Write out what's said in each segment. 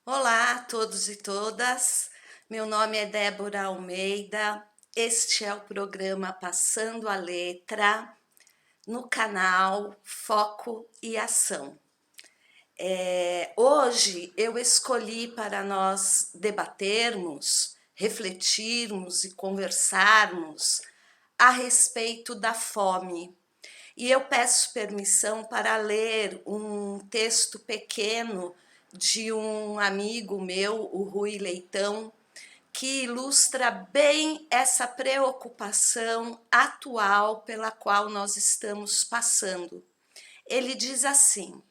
Olá a todos e todas, meu nome é Débora Almeida, este é o programa Passando a Letra, no canal Foco e Ação. Hoje eu escolhi para nós debatermos, refletirmos e conversarmos a respeito da fome. E eu peço permissão para ler um texto pequeno de um amigo meu, o Rui Leitão, que ilustra bem essa preocupação atual pela qual nós estamos passando. Ele diz assim: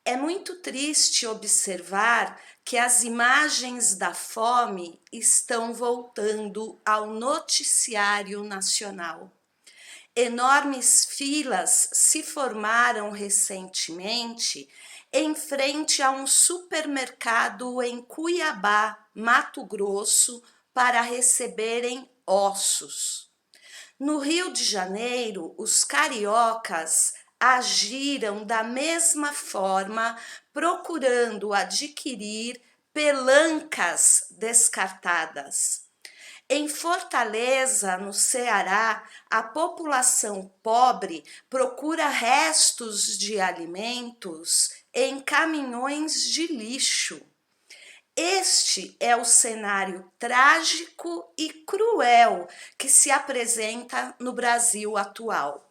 é muito triste observar que as imagens da fome estão voltando ao noticiário nacional. Enormes filas se formaram recentemente em frente a um supermercado em Cuiabá, Mato Grosso, para receberem ossos. No Rio de Janeiro, os cariocas agiram da mesma forma, procurando adquirir pelancas descartadas. Em Fortaleza, no Ceará, a população pobre procura restos de alimentos em caminhões de lixo. Este é o cenário trágico e cruel que se apresenta no Brasil atual.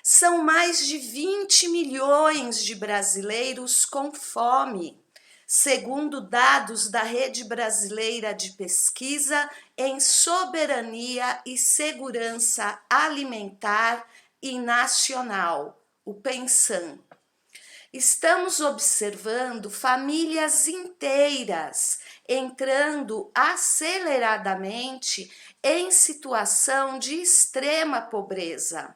São mais de 20 milhões de brasileiros com fome, segundo dados da Rede Brasileira de Pesquisa em Soberania e Segurança Alimentar e Nacional, o PENSAM. Estamos observando famílias inteiras entrando aceleradamente em situação de extrema pobreza.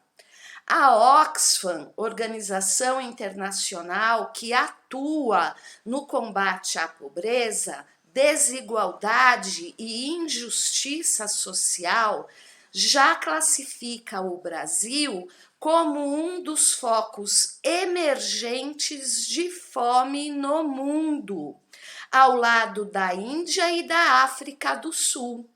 A Oxfam, organização internacional que atua no combate à pobreza, desigualdade e injustiça social, já classifica o Brasil como um dos focos emergentes de fome no mundo, ao lado da Índia e da África do Sul.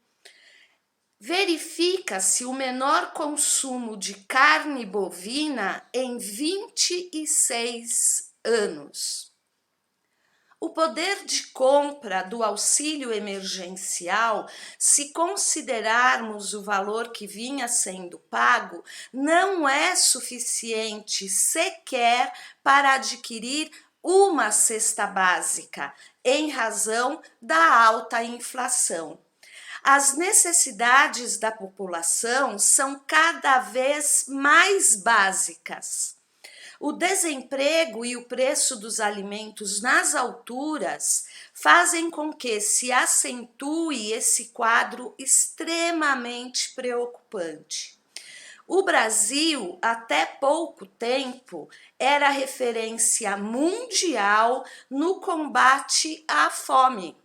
Verifica-se o menor consumo de carne bovina em 26 anos. O poder de compra do auxílio emergencial, se considerarmos o valor que vinha sendo pago, não é suficiente sequer para adquirir uma cesta básica, em razão da alta inflação. As necessidades da população são cada vez mais básicas. O desemprego e o preço dos alimentos nas alturas fazem com que se acentue esse quadro extremamente preocupante. O Brasil, até pouco tempo, era referência mundial no combate à fome.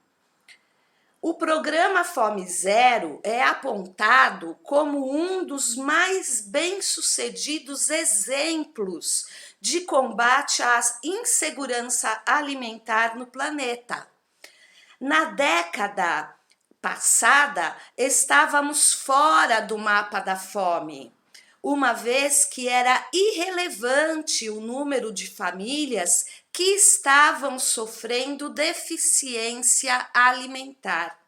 O programa Fome Zero é apontado como um dos mais bem-sucedidos exemplos de combate à insegurança alimentar no planeta. Na década passada, estávamos fora do mapa da fome, uma vez que era irrelevante o número de famílias que estavam sofrendo deficiência alimentar.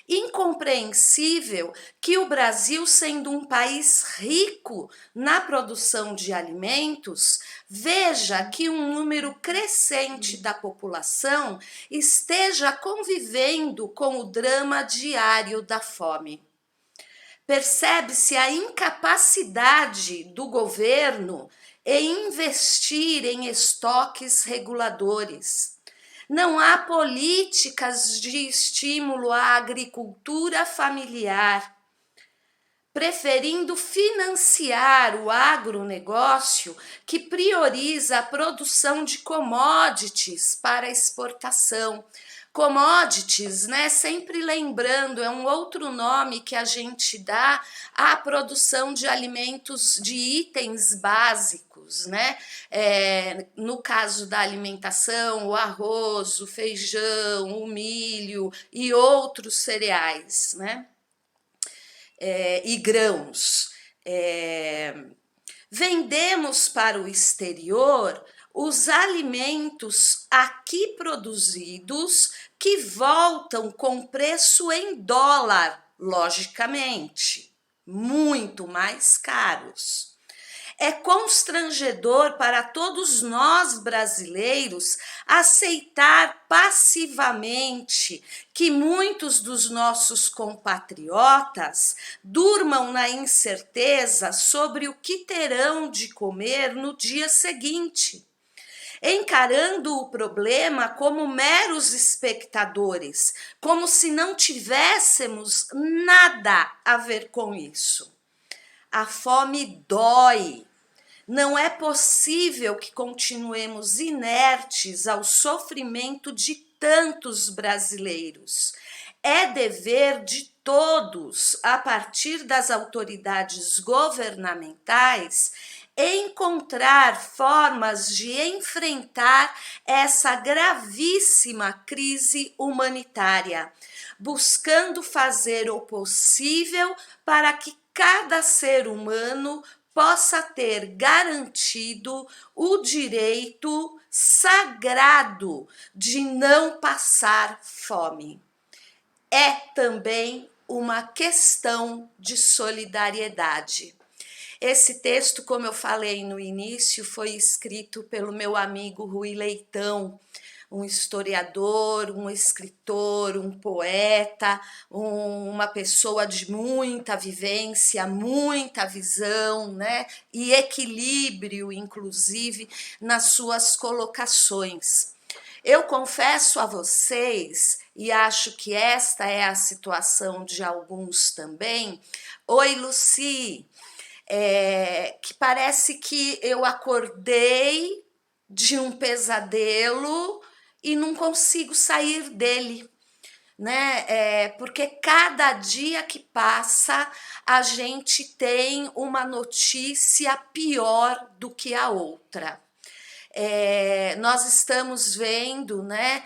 Incompreensível que o Brasil, sendo um país rico na produção de alimentos, veja que um número crescente da população esteja convivendo com o drama diário da fome. Percebe-se a incapacidade do governo em investir em estoques reguladores. Não há políticas de estímulo à agricultura familiar, preferindo financiar o agronegócio que prioriza a produção de commodities para exportação. Commodities, né? Sempre lembrando, é um outro nome que a gente dá à produção de alimentos, de itens básicos. básicos, né? No caso da alimentação, o arroz, o feijão, o milho e outros cereais, né? E grãos. Vendemos para o exterior os alimentos aqui produzidos que voltam com preço em dólar, logicamente, muito mais caros. É constrangedor para todos nós brasileiros aceitar passivamente que muitos dos nossos compatriotas durmam na incerteza sobre o que terão de comer no dia seguinte, encarando o problema como meros espectadores, como se não tivéssemos nada a ver com isso. A fome dói. Não é possível que continuemos inertes ao sofrimento de tantos brasileiros. É dever de todos, a partir das autoridades governamentais, encontrar formas de enfrentar essa gravíssima crise humanitária, buscando fazer o possível para que cada ser humano possa ter garantido o direito sagrado de não passar fome. É também uma questão de solidariedade. Esse texto, como eu falei no início, foi escrito pelo meu amigo Rui Leitão, um historiador, um escritor, um poeta, uma pessoa de muita vivência, muita visão, né? E equilíbrio, inclusive, nas suas colocações. Eu confesso a vocês, e acho que esta é a situação de alguns também, oi Luci, que parece que eu acordei de um pesadelo e não consigo sair dele, né? Porque cada dia que passa a gente tem uma notícia pior do que a outra. Nós estamos vendo, né,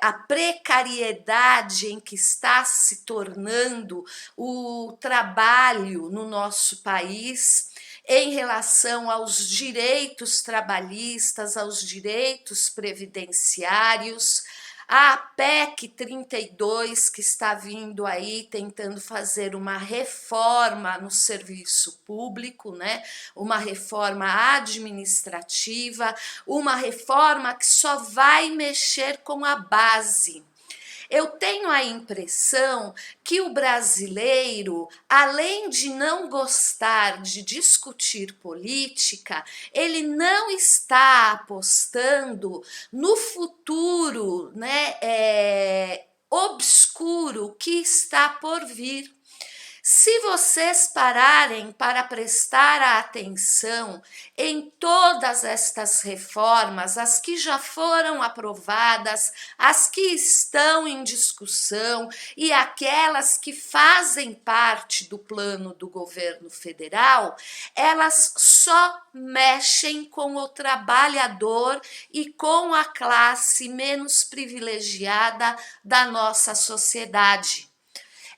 a precariedade em que está se tornando o trabalho no nosso país em relação aos direitos trabalhistas, aos direitos previdenciários, a PEC 32, que está vindo aí tentando fazer uma reforma no serviço público, né? Uma reforma administrativa, uma reforma que só vai mexer com a base. Eu tenho a impressão que o brasileiro, além de não gostar de discutir política, ele não está apostando no futuro, né, obscuro que está por vir. Se vocês pararem para prestar atenção em todas estas reformas, as que já foram aprovadas, as que estão em discussão e aquelas que fazem parte do plano do governo federal, elas só mexem com o trabalhador e com a classe menos privilegiada da nossa sociedade.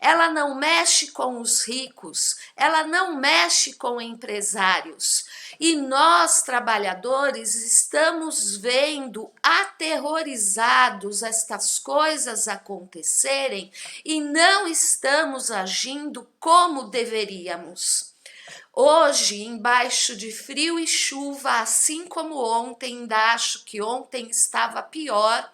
Ela não mexe com os ricos, ela não mexe com empresários. E nós, trabalhadores, estamos vendo aterrorizados estas coisas acontecerem e não estamos agindo como deveríamos. Hoje, embaixo de frio e chuva, assim como ontem, ainda acho que ontem estava pior,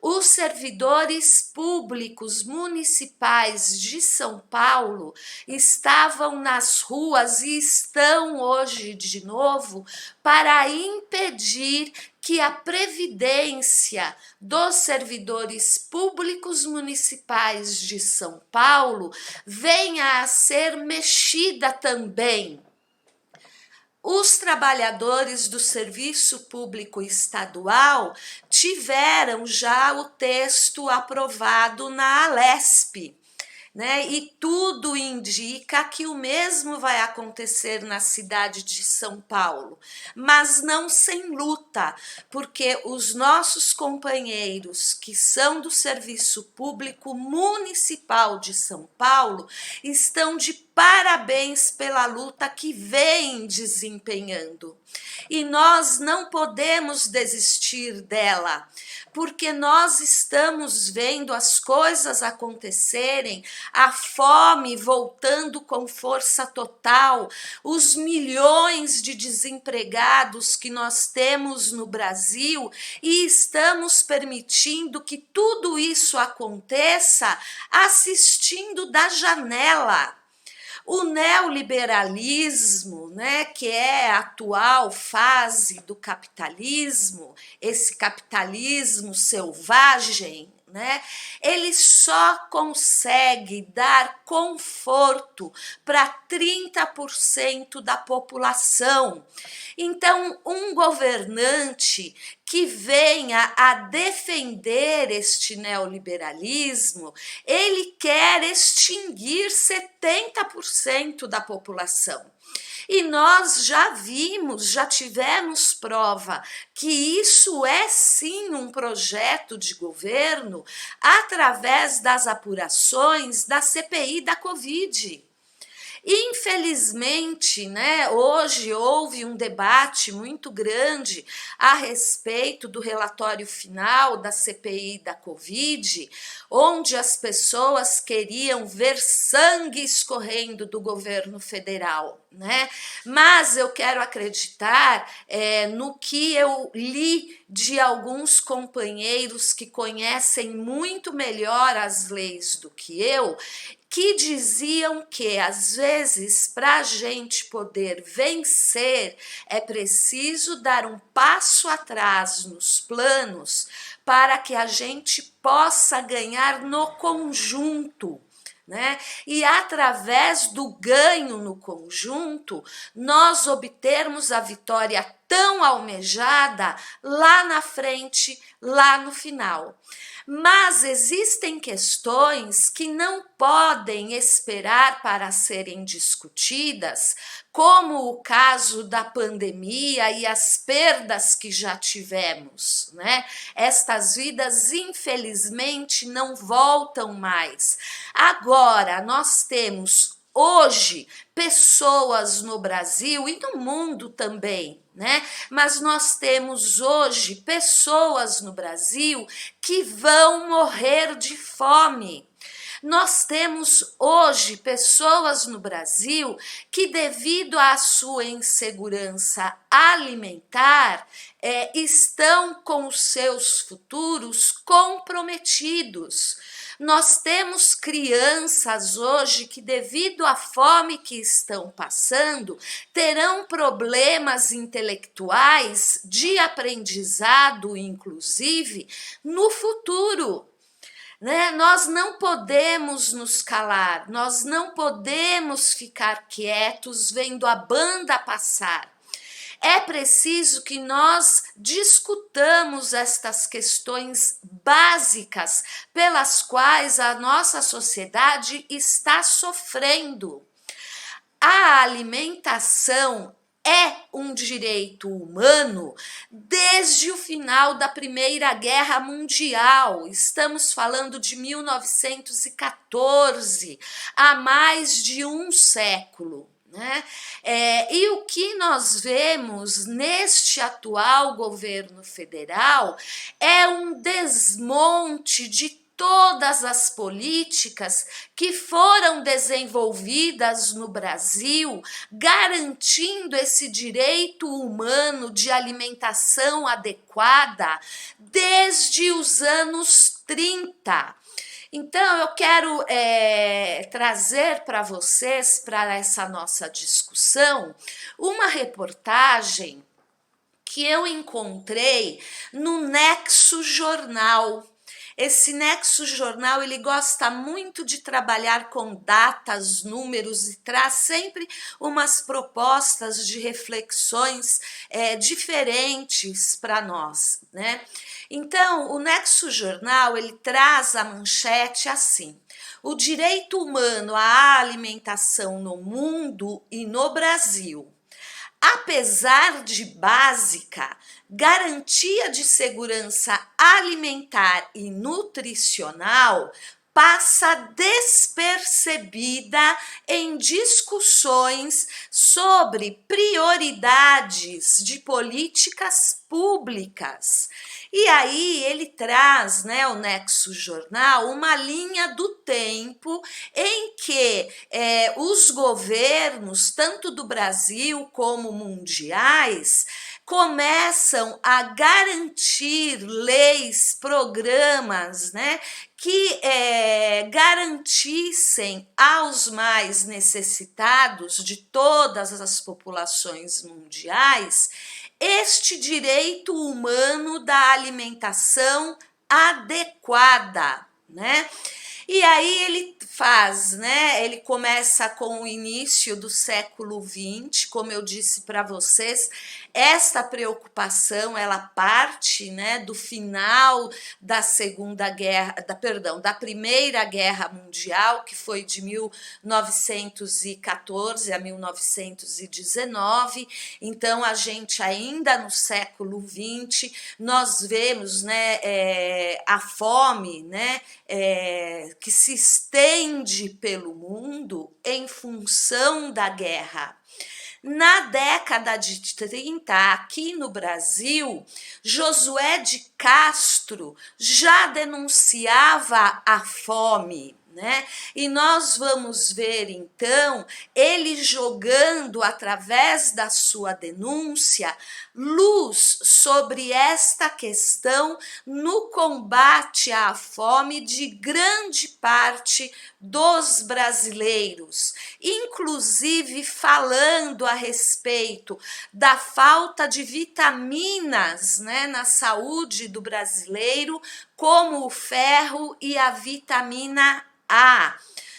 os servidores públicos municipais de São Paulo estavam nas ruas e estão hoje de novo para impedir que a previdência dos servidores públicos municipais de São Paulo venha a ser mexida também. Os trabalhadores do serviço público estadual tiveram já o texto aprovado na Alesp, né? E tudo indica que o mesmo vai acontecer na cidade de São Paulo, mas não sem luta, porque os nossos companheiros que são do Serviço Público Municipal de São Paulo estão de parabéns pela luta que vem desempenhando. E nós não podemos desistir dela, porque nós estamos vendo as coisas acontecerem, a fome voltando com força total, os milhões de desempregados que nós temos no Brasil e estamos permitindo que tudo isso aconteça assistindo da janela. O neoliberalismo, né, que é a atual fase do capitalismo, esse capitalismo selvagem, né, ele só consegue dar conforto para 30% da população. Então, um governante que venha a defender este neoliberalismo, ele quer extinguir 70% da população. E nós já vimos, já tivemos prova que isso é sim um projeto de governo através das apurações da CPI da Covid. Infelizmente, né, hoje houve um debate muito grande a respeito do relatório final da CPI da Covid, onde as pessoas queriam ver sangue escorrendo do governo federal, né? Mas eu quero acreditar no que eu li de alguns companheiros que conhecem muito melhor as leis do que diziam que, às vezes, para a gente poder vencer, é preciso dar um passo atrás nos planos para que a gente possa ganhar no conjunto. Né? E através do ganho no conjunto, nós obtermos a vitória tão almejada lá na frente, lá no final. Mas existem questões que não podem esperar para serem discutidas, como o caso da pandemia e as perdas que já tivemos, né? Estas vidas, infelizmente, não voltam mais. Agora, nós temos hoje pessoas no Brasil e no mundo também, né? Mas nós temos hoje pessoas no Brasil que vão morrer de fome. Nós temos hoje pessoas no Brasil que, devido à sua insegurança alimentar, estão com os seus futuros comprometidos. Nós temos crianças hoje que, devido à fome que estão passando, terão problemas intelectuais de aprendizado, inclusive, no futuro. Né? Nós não podemos nos calar, nós não podemos ficar quietos vendo a banda passar. É preciso que nós discutamos estas questões básicas pelas quais a nossa sociedade está sofrendo. A alimentação é um direito humano desde o final da Primeira Guerra Mundial. Estamos falando de 1914, há mais de um século. Né? E o que nós vemos neste atual governo federal é um desmonte de todas as políticas que foram desenvolvidas no Brasil, garantindo esse direito humano de alimentação adequada desde os anos 30. Então, eu quero trazer para vocês, para essa nossa discussão, uma reportagem que eu encontrei no Nexo Jornal. Esse Nexo Jornal, ele gosta muito de trabalhar com datas, números e traz sempre umas propostas de reflexões diferentes para nós, né? Então, o Nexo Jornal, ele traz a manchete assim: o direito humano à alimentação no mundo e no Brasil. Apesar de básica, garantia de segurança alimentar e nutricional passa despercebida em discussões sobre prioridades de políticas públicas. E aí ele traz, né, o Nexo Jornal, uma linha do tempo em que os governos, tanto do Brasil como mundiais, começam a garantir leis, programas, né, que garantissem aos mais necessitados de todas as populações mundiais este direito humano da alimentação adequada, né? E aí ele faz, né? Ele começa com o início do século XX, como eu disse para vocês, esta preocupação ela parte, né, do final da da Primeira Guerra Mundial, que foi de 1914 a 1919. Então a gente ainda no século XX nós vemos, né, a fome, né, que se estende pelo mundo em função da guerra. Na década de 30, aqui no Brasil, Josué de Castro já denunciava a fome, né? E nós vamos ver então ele jogando através da sua denúncia luz sobre esta questão no combate à fome de grande parte dos brasileiros, inclusive falando a respeito da falta de vitaminas, né, na saúde do brasileiro, como o ferro e a vitamina A.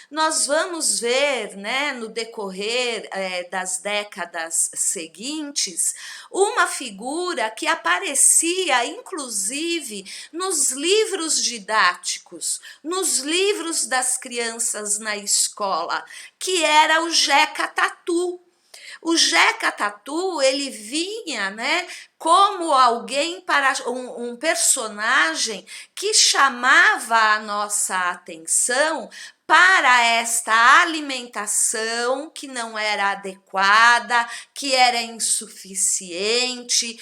Nós vamos ver, né, no decorrer das décadas seguintes, uma figura que aparecia, inclusive, nos livros didáticos, nos livros das crianças na escola, que era o Jeca Tatu. O Jeca Tatu, ele vinha, né, como alguém para um personagem que chamava a nossa atenção para esta alimentação que não era adequada, que era insuficiente,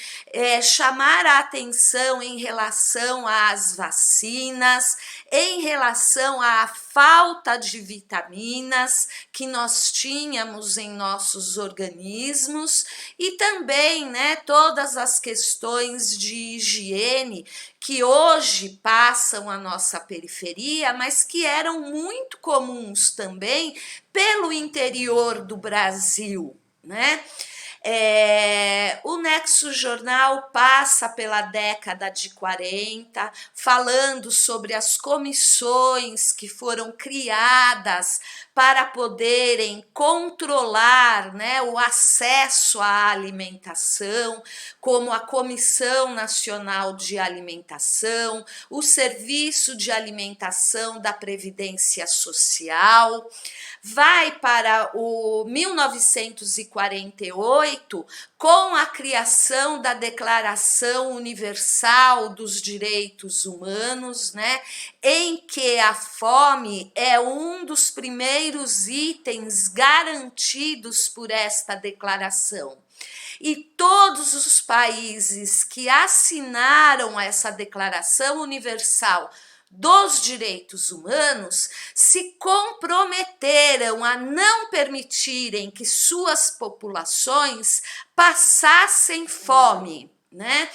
chamar a atenção em relação às vacinas, em relação à falta de vitaminas que nós tínhamos em nossos organismos e também, né, todas as questões de higiene que hoje passam a nossa periferia, mas que eram muito comuns também pelo interior do Brasil, né? O Nexo Jornal passa pela década de 40, falando sobre as comissões que foram criadas para poderem controlar, né, o acesso à alimentação, como a Comissão Nacional de Alimentação, o Serviço de Alimentação da Previdência Social. Vai para o 1948, com a criação da Declaração Universal dos Direitos Humanos, né, em que a fome é um dos primeiros itens garantidos por esta declaração. E todos os países que assinaram essa Declaração Universal dos Direitos Humanos se comprometeram a não permitirem que suas populações passassem fome, né?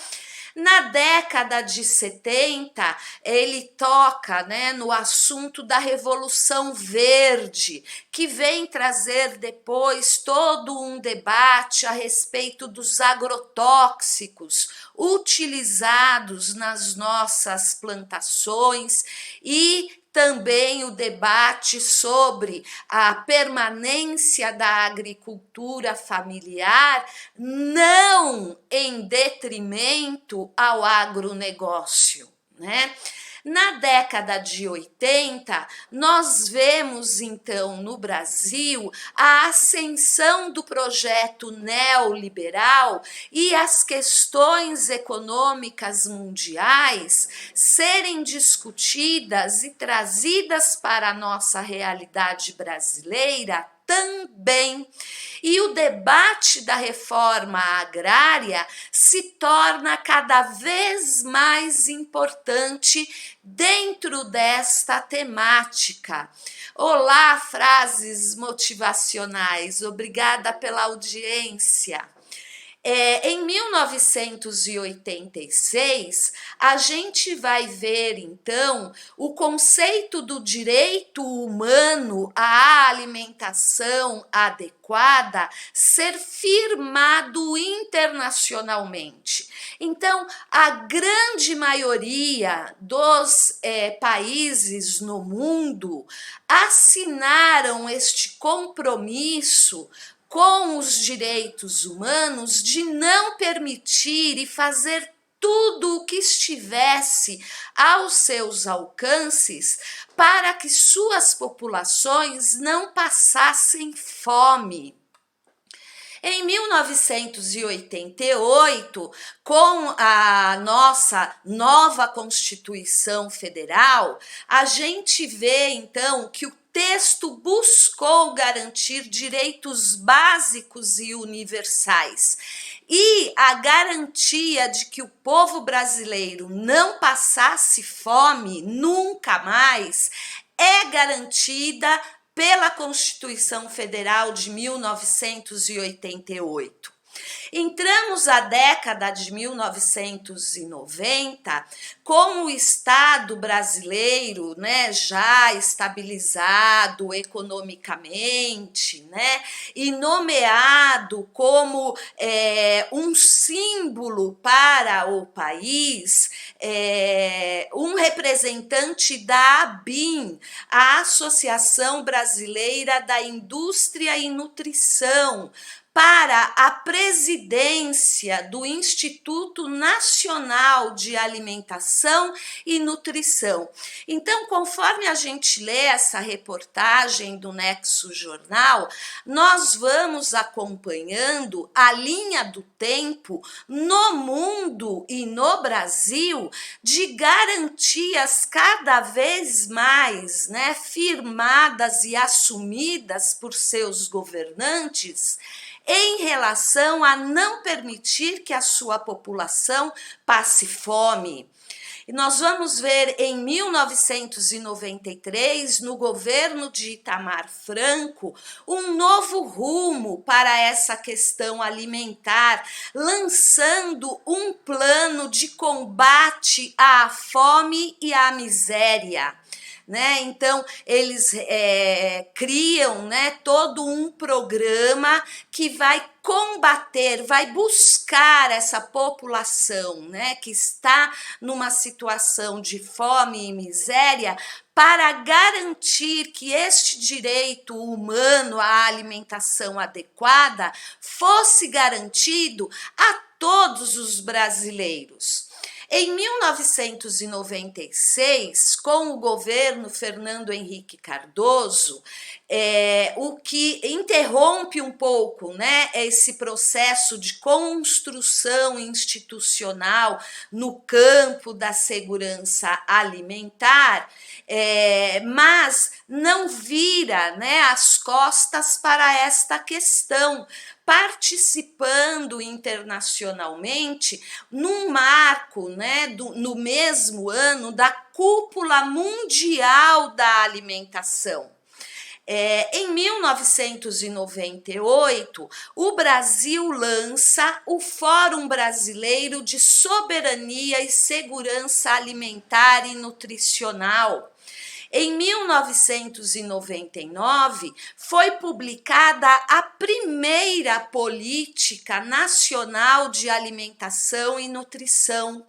Na década de 70, ele toca, né, no assunto da Revolução Verde, que vem trazer depois todo um debate a respeito dos agrotóxicos utilizados nas nossas plantações e também o debate sobre a permanência da agricultura familiar, não em detrimento ao agronegócio, né? Na década de 80, nós vemos então no Brasil a ascensão do projeto neoliberal e as questões econômicas mundiais serem discutidas e trazidas para a nossa realidade brasileira também. E o debate da reforma agrária se torna cada vez mais importante dentro desta temática. Olá, frases motivacionais, obrigada pela audiência. Em 1986, a gente vai ver, então, o conceito do direito humano à alimentação adequada ser firmado internacionalmente. Então, a grande maioria dos países no mundo assinaram este compromisso com os direitos humanos de não permitir e fazer tudo o que estivesse aos seus alcances para que suas populações não passassem fome. Em 1988, com a nossa nova Constituição Federal, a gente vê então que o texto buscou garantir direitos básicos e universais. E a garantia de que o povo brasileiro não passasse fome nunca mais é garantida pela Constituição Federal de 1988. Entramos à década de 1990 com o Estado brasileiro, né, já estabilizado economicamente, né, e nomeado como um símbolo para o país, um representante da ABIN, a Associação Brasileira da Indústria e Nutrição, para a presidência do Instituto Nacional de Alimentação e Nutrição. Então, conforme a gente lê essa reportagem do Nexo Jornal, nós vamos acompanhando a linha do tempo no mundo e no Brasil de garantias cada vez mais, né, firmadas e assumidas por seus governantes em relação a não permitir que a sua população passe fome. E nós vamos ver em 1993, no governo de Itamar Franco, um novo rumo para essa questão alimentar, lançando um plano de combate à fome e à miséria. Né? Então, eles criam, né, todo um programa que vai combater, vai buscar essa população, né, que está numa situação de fome e miséria, para garantir que este direito humano à alimentação adequada fosse garantido a todos os brasileiros. Em 1996, com o governo Fernando Henrique Cardoso, o que interrompe um pouco, né, esse processo de construção institucional no campo da segurança alimentar, mas não vira, né, as costas para esta questão, participando internacionalmente num marco, né, no mesmo ano da Cúpula Mundial da Alimentação. Em 1998, o Brasil lança o Fórum Brasileiro de Soberania e Segurança Alimentar e Nutricional. Em 1999, foi publicada a primeira Política Nacional de Alimentação e Nutrição.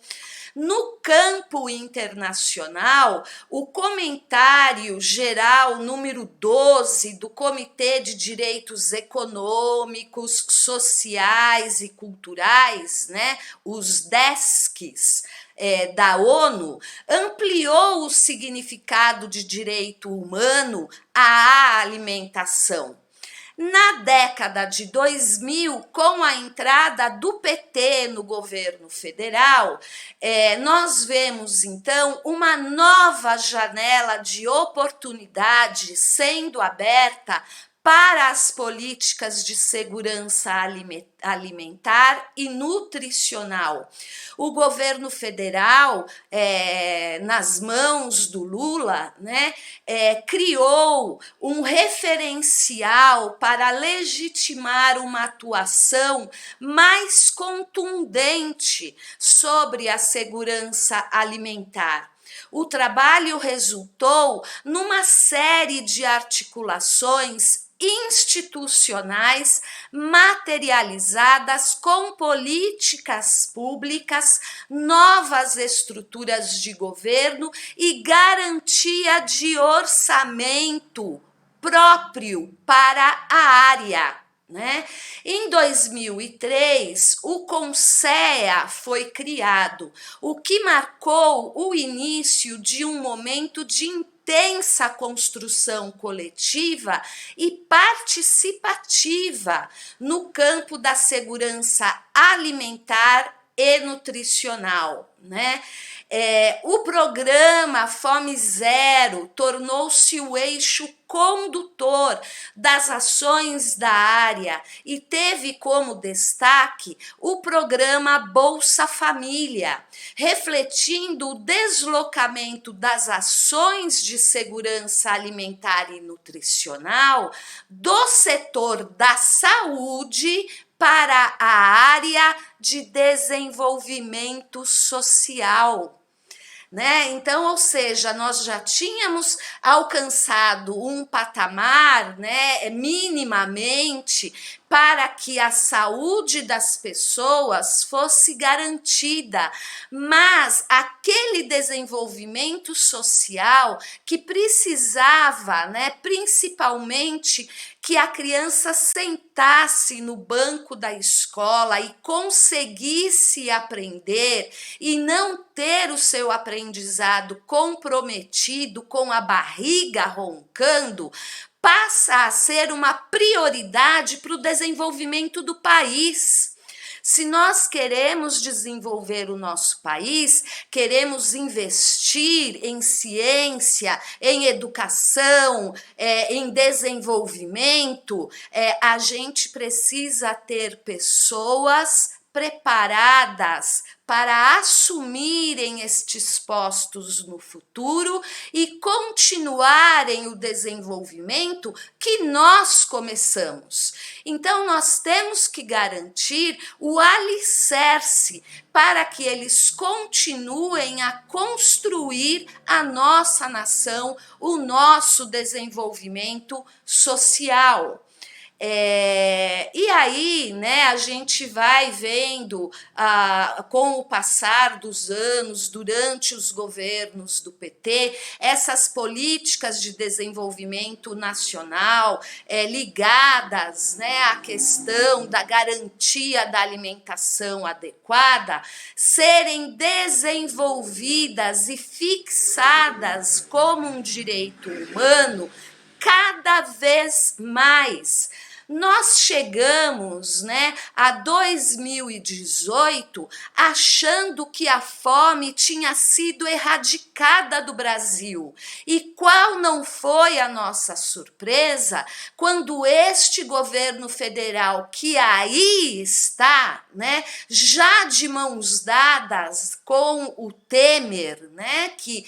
No campo internacional, o comentário geral número 12 do Comitê de Direitos Econômicos, Sociais e Culturais, né, os DESCs, da ONU, ampliou o significado de direito humano à alimentação. Na década de 2000, com a entrada do PT no governo federal, nós vemos então uma nova janela de oportunidade sendo aberta para as políticas de segurança alimentar e nutricional. O governo federal, nas mãos do Lula, né, criou um referencial para legitimar uma atuação mais contundente sobre a segurança alimentar. O trabalho resultou numa série de articulações institucionais materializadas com políticas públicas, novas estruturas de governo e garantia de orçamento próprio para a área. Né? Em 2003, o CONSEA foi criado, o que marcou o início de um momento de intensa construção coletiva e participativa no campo da segurança alimentar e nutricional, né? O programa Fome Zero tornou-se o eixo condutor das ações da área e teve como destaque o programa Bolsa Família, refletindo o deslocamento das ações de segurança alimentar e nutricional do setor da saúde para a área de desenvolvimento social. Né? Então, ou seja, nós já tínhamos alcançado um patamar, né, minimamente, para que a saúde das pessoas fosse garantida, mas aquele desenvolvimento social que precisava, né, principalmente que a criança sentasse no banco da escola e conseguisse aprender e não ter o seu aprendizado comprometido com a barriga roncando, passa a ser uma prioridade para o desenvolvimento do país. Se nós queremos desenvolver o nosso país, queremos investir em ciência, em educação, em desenvolvimento, a gente precisa ter pessoas preparadas para assumirem estes postos no futuro e continuarem o desenvolvimento que nós começamos. Então, nós temos que garantir o alicerce para que eles continuem a construir a nossa nação, o nosso desenvolvimento social. E aí, né, a gente vai vendo, com o passar dos anos, durante os governos do PT, essas políticas de desenvolvimento nacional ligadas, né, à questão da garantia da alimentação adequada, serem desenvolvidas e fixadas como um direito humano cada vez mais. Nós chegamos, né, a 2018 achando que a fome tinha sido erradicada do Brasil. E qual não foi a nossa surpresa quando este governo federal, que aí está, né, já de mãos dadas com o Temer, né, que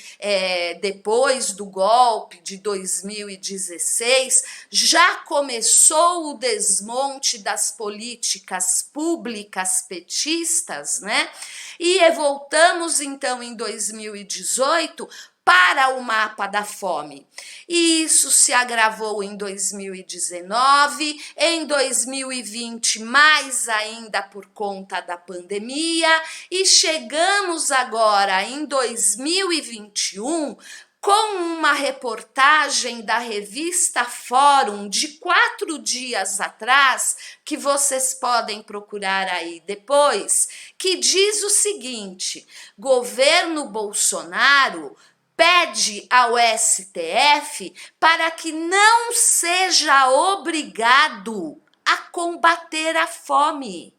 depois do golpe de 2016 já começou o desmonte das políticas públicas petistas, né? E voltamos então em 2018 para o mapa da fome. E isso se agravou em 2019, em 2020 mais ainda por conta da pandemia, e chegamos agora em 2021 com uma reportagem da revista Fórum de 4 dias atrás, que vocês podem procurar aí depois, que diz o seguinte: governo Bolsonaro pede ao STF para que não seja obrigado a combater a fome.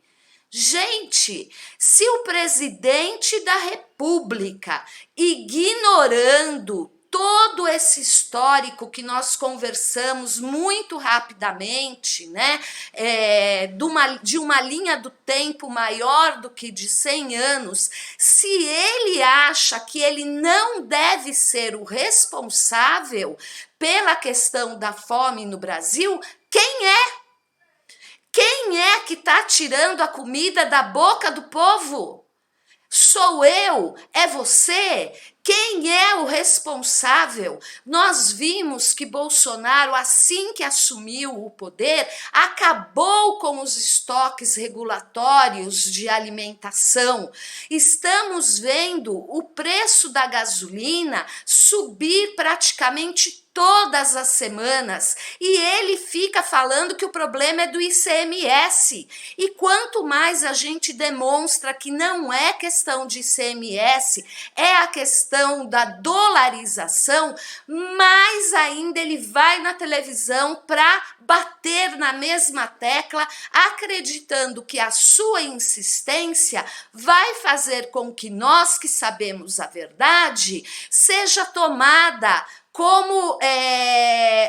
Gente, se o presidente da República, ignorando todo esse histórico que nós conversamos muito rapidamente, né, de uma linha do tempo maior do que de 100 anos, se ele acha que ele não deve ser o responsável pela questão da fome no Brasil, quem é? Quem é que está tirando a comida da boca do povo? Sou eu? É você? Quem é o responsável? Nós vimos que Bolsonaro, assim que assumiu o poder, acabou com os estoques regulatórios de alimentação. Estamos vendo o preço da gasolina subir praticamente todas as semanas, e ele fica falando que o problema é do ICMS. E quanto mais a gente demonstra que não é questão de ICMS, é a questão da dolarização, mais ainda ele vai na televisão para bater na mesma tecla, acreditando que a sua insistência vai fazer com que nós que sabemos a verdade seja tomada como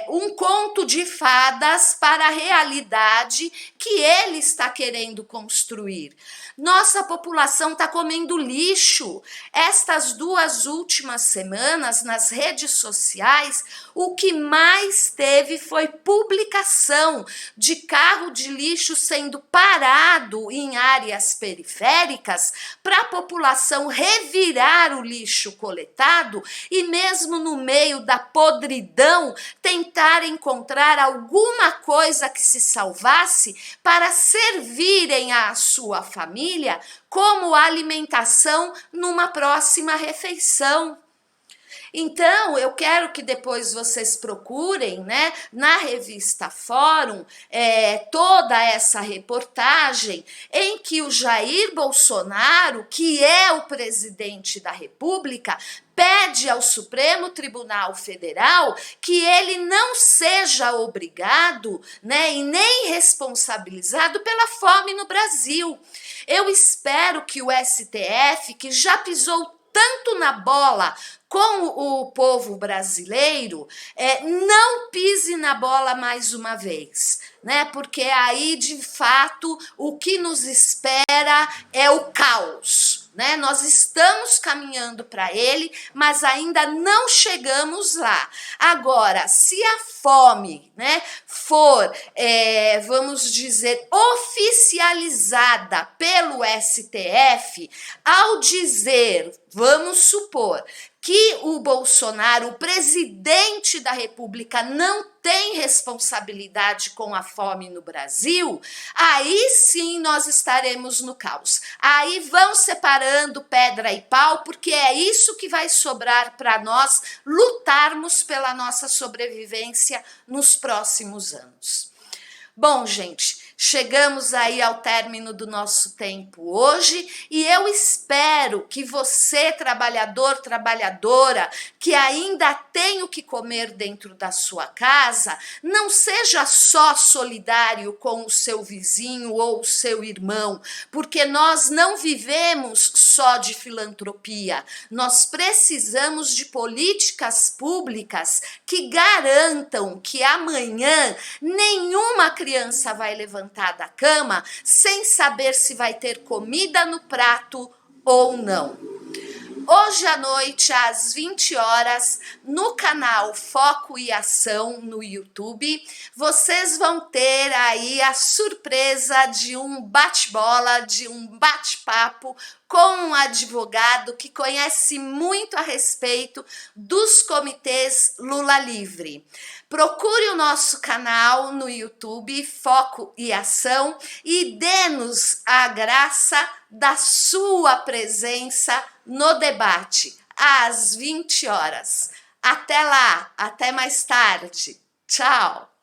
um conto de fadas para a realidade que ele está querendo construir. Nossa população está comendo lixo. Estas 2 últimas semanas, nas redes sociais, o que mais teve foi publicação de carro de lixo sendo parado em áreas periféricas para a população revirar o lixo coletado e mesmo no meio da podridão tentar encontrar alguma coisa que se salvasse para servirem à sua família como alimentação numa próxima refeição. Então, eu quero que depois vocês procurem, né, na revista Fórum, toda essa reportagem em que o Jair Bolsonaro, que é o presidente da República, pede ao Supremo Tribunal Federal que ele não seja obrigado, né, e nem responsabilizado pela fome no Brasil. Eu espero que o STF, que já pisou tanto na bola com o povo brasileiro, não pise na bola mais uma vez, né? Porque aí, de fato, o que nos espera é o caos, né? Nós estamos caminhando para ele, mas ainda não chegamos lá. Agora, se a fome, né, for, vamos dizer, oficializada pelo STF, ao dizer, vamos supor, que o Bolsonaro, o presidente da República, não tem responsabilidade com a fome no Brasil, aí sim nós estaremos no caos. Aí vão separando pedra e pau, porque é isso que vai sobrar para nós lutarmos pela nossa sobrevivência nos próximos anos. Bom, gente, Chegamos aí ao término do nosso tempo hoje e eu espero que você, trabalhador, trabalhadora, que ainda tem o que comer dentro da sua casa, não seja só solidário com o seu vizinho ou o seu irmão, porque nós não vivemos só de filantropia. Nós precisamos de políticas públicas que garantam que amanhã nenhuma criança vai levantar da cama sem saber se vai ter comida no prato ou não. Hoje à noite, às 20 horas, no canal Foco e Ação no YouTube, vocês vão ter aí a surpresa de um bate-bola, de um bate-papo com um advogado que conhece muito a respeito dos comitês Lula Livre. Procure o nosso canal no YouTube, Foco e Ação, e dê-nos a graça da sua presença no debate, às 20 horas. Até lá, até mais tarde. Tchau!